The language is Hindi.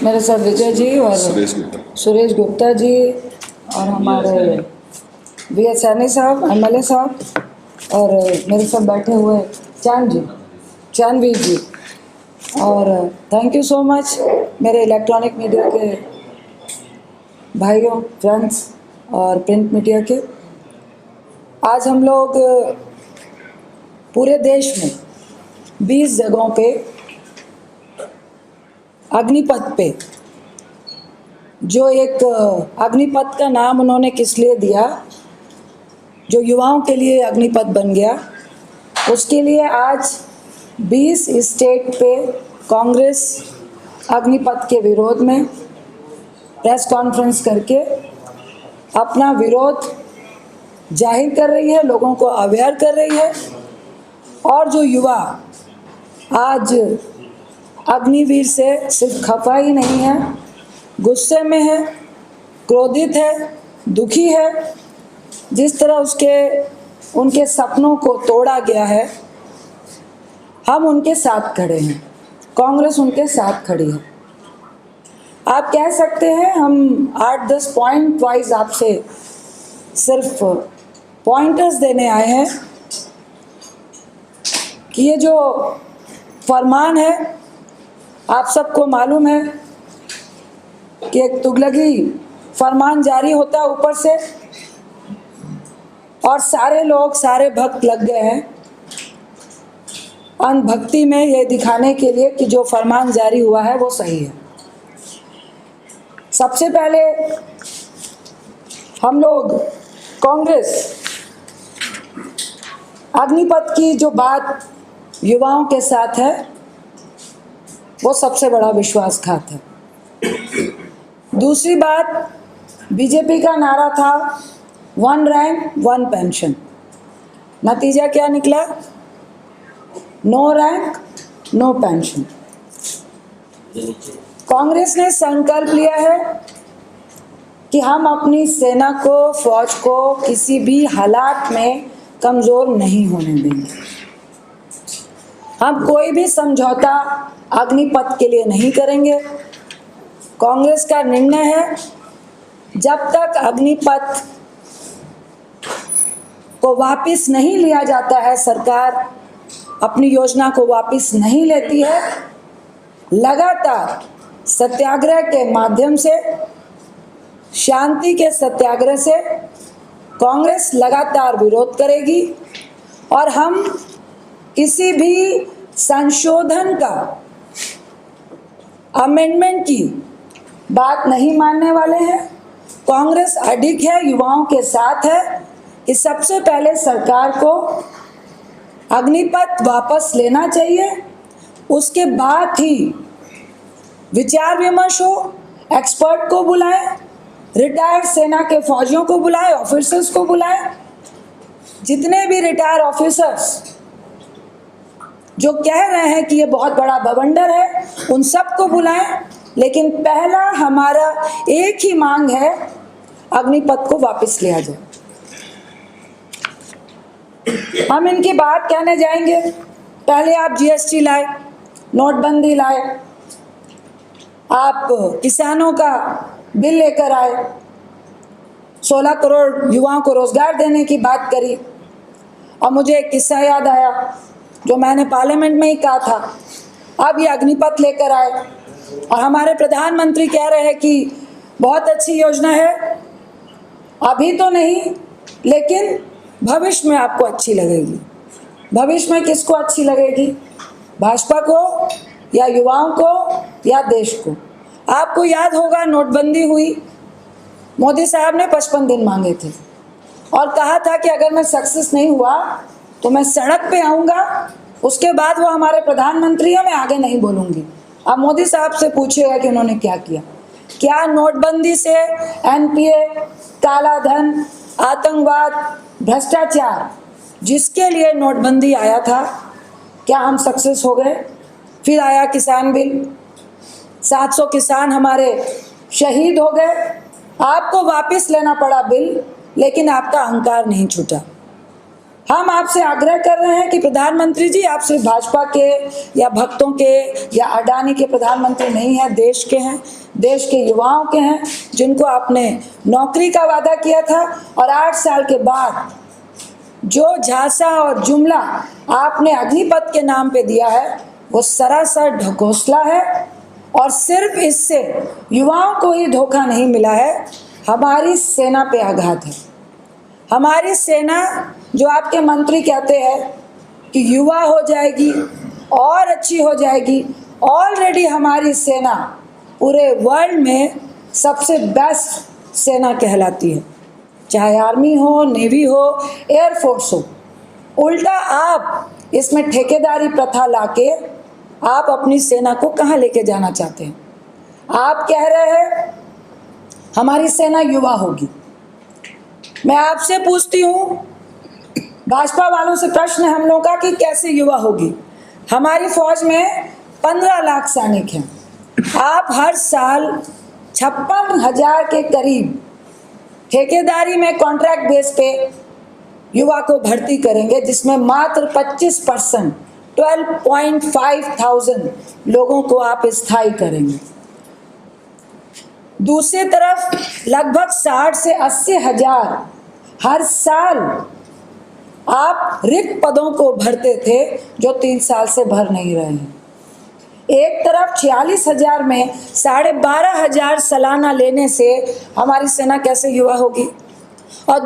मेरे साथ विजय जी और सुरेश गुप्ता जी और हमारे वी.एस. सैनी साहब, एमएलए साहब, और मेरे साथ बैठे हुए चांदवीर जी। और थैंक यू सो मच मेरे इलेक्ट्रॉनिक मीडिया के भाइयों, फ्रेंड्स और प्रिंट मीडिया के। आज हम लोग पूरे देश में 20 जगहों पे अग्निपथ पे, जो एक अग्निपथ का नाम उन्होंने किस लिए दिया, जो युवाओं के लिए अग्निपथ बन गया, उसके लिए आज 20 स्टेट पे कांग्रेस अग्निपथ के विरोध में प्रेस कॉन्फ्रेंस करके अपना विरोध जाहिर कर रही है, लोगों को अवेयर कर रही है। और जो युवा आज अग्निवीर से सिर्फ खफा ही नहीं है, गुस्से में है, क्रोधित है, दुखी है। जिस तरह उनके सपनों को तोड़ा गया है, हम उनके साथ खड़े हैं, कांग्रेस उनके साथ खड़ी है। आप कह सकते हैं हम 8-10 पॉइंट वाइज आपसे सिर्फ पॉइंटर्स देने आए हैं कि ये जो फरमान है, आप सबको मालूम है कि एक तुगलकी फरमान जारी होता है ऊपर से, और सारे लोग, सारे भक्त लग गए हैं अनभक्ति में, ये दिखाने के लिए कि जो फरमान जारी हुआ है वो सही है। सबसे पहले हम लोग कांग्रेस अग्निपथ की जो बात युवाओं के साथ है, वो सबसे बड़ा विश्वासघात है। दूसरी बात, बीजेपी का नारा था 1 रैंक 1 पेंशन। नतीजा क्या निकला? No rank no pension. Congress ने संकल्प लिया है कि हम अपनी सेना को, फौज को किसी भी हालात में कमज़ोर नहीं होने देंगे। हम कोई भी समझौता अग्निपथ के लिए नहीं करेंगे। कांग्रेस का निर्णय है, जब तक अग्निपथ को वापस नहीं लिया जाता है, सरकार अपनी योजना को वापस नहीं लेती है, लगातार सत्याग्रह के माध्यम से, शांति के सत्याग्रह से कांग्रेस लगातार विरोध करेगी। और हम किसी भी संशोधन का, अमेंडमेंट की बात नहीं मानने वाले हैं। कांग्रेस अडिग है, युवाओं के साथ है कि सबसे पहले सरकार को अग्निपथ वापस लेना चाहिए, उसके बाद ही विचार विमर्श हो, एक्सपर्ट को बुलाएं, रिटायर्ड सेना के फौजियों को बुलाएं, ऑफिसर्स को बुलाएं, जितने भी रिटायर्ड ऑफिसर्स जो कह रहे हैं कि ये बहुत बड़ा बवंडर है, उन सबको बुलाएं। लेकिन पहला हमारा एक ही मांग है, अग्निपथ को वापस लिया जाए। हम इनकी बात कहने जाएंगे। पहले आप जीएसटी लाए, नोटबंदी लाए, आप किसानों का बिल लेकर आए, 16 करोड़ युवाओं को रोजगार देने की बात करी। और मुझे एक किस्सा याद आया जो मैंने पार्लियामेंट में ही कहा था। अब ये अग्निपथ लेकर आए और हमारे प्रधानमंत्री कह रहे हैं कि बहुत अच्छी योजना है, अभी तो नहीं लेकिन भविष्य में आपको अच्छी लगेगी। भविष्य में किसको अच्छी लगेगी? भाजपा को या युवाओं को या देश को? आपको याद होगा, नोटबंदी हुई, मोदी साहब ने 55 दिन मांगे थे और कहा था कि अगर मैं सक्सेस नहीं हुआ तो मैं सड़क पे आऊँगा। उसके बाद वो हमारे प्रधानमंत्री हैं, मैं आगे नहीं बोलूँगी। अब मोदी साहब से पूछिएगा कि उन्होंने क्या किया। क्या नोटबंदी से एनपीए, काला धन, आतंकवाद, भ्रष्टाचार, जिसके लिए नोटबंदी आया था, क्या हम सक्सेस हो गए? फिर आया किसान बिल, 700 किसान हमारे शहीद हो गए। आपको वापस लेना पड़ा बिल, लेकिन आपका अहंकार नहीं छूटा। हम आपसे आग्रह कर रहे हैं कि प्रधानमंत्री जी, आप सिर्फ भाजपा के या भक्तों के या अडानी के प्रधानमंत्री नहीं हैं, देश के हैं, देश के युवाओं के हैं, जिनको आपने नौकरी का वादा किया था और 8 साल के बाद जो झांसा और जुमला आपने अग्निपथ के नाम पे दिया है वो सरासर ढकोसला है। और सिर्फ इससे युवाओं को ही धोखा नहीं मिला है, हमारी सेना पे आघात है। हमारी सेना, जो आपके मंत्री कहते हैं कि युवा हो जाएगी और अच्छी हो जाएगी, ऑलरेडी हमारी सेना पूरे वर्ल्ड में सबसे बेस्ट सेना कहलाती है, चाहे आर्मी हो, नेवी हो, एयरफोर्स हो। उल्टा आप इसमें ठेकेदारी प्रथा लाके आप अपनी सेना को कहाँ लेके जाना चाहते हैं? आप कह रहे हैं हमारी सेना युवा होगी। मैं आपसे पूछती हूँ, भाजपा वालों से प्रश्न है हम लोगों का कि कैसे युवा होगी? हमारी फौज में 15 लाख सैनिक हैं। आप हर साल 56,000 के करीब ठेकेदारी में कॉन्ट्रैक्ट बेस पे युवा को भर्ती करेंगे, जिसमें मात्र 25% 12,500 लोगों को आप स्थायी करेंगे। दूसरी तरफ लगभग 60 से 80 हजार हर साल आप रिक्त पदों को भरते थे, जो 3 साल से भर नहीं रहे हैं। एक तरफ 46,000 में 12,500 सालाना लेने से हमारी सेना कैसे युवा होगी? और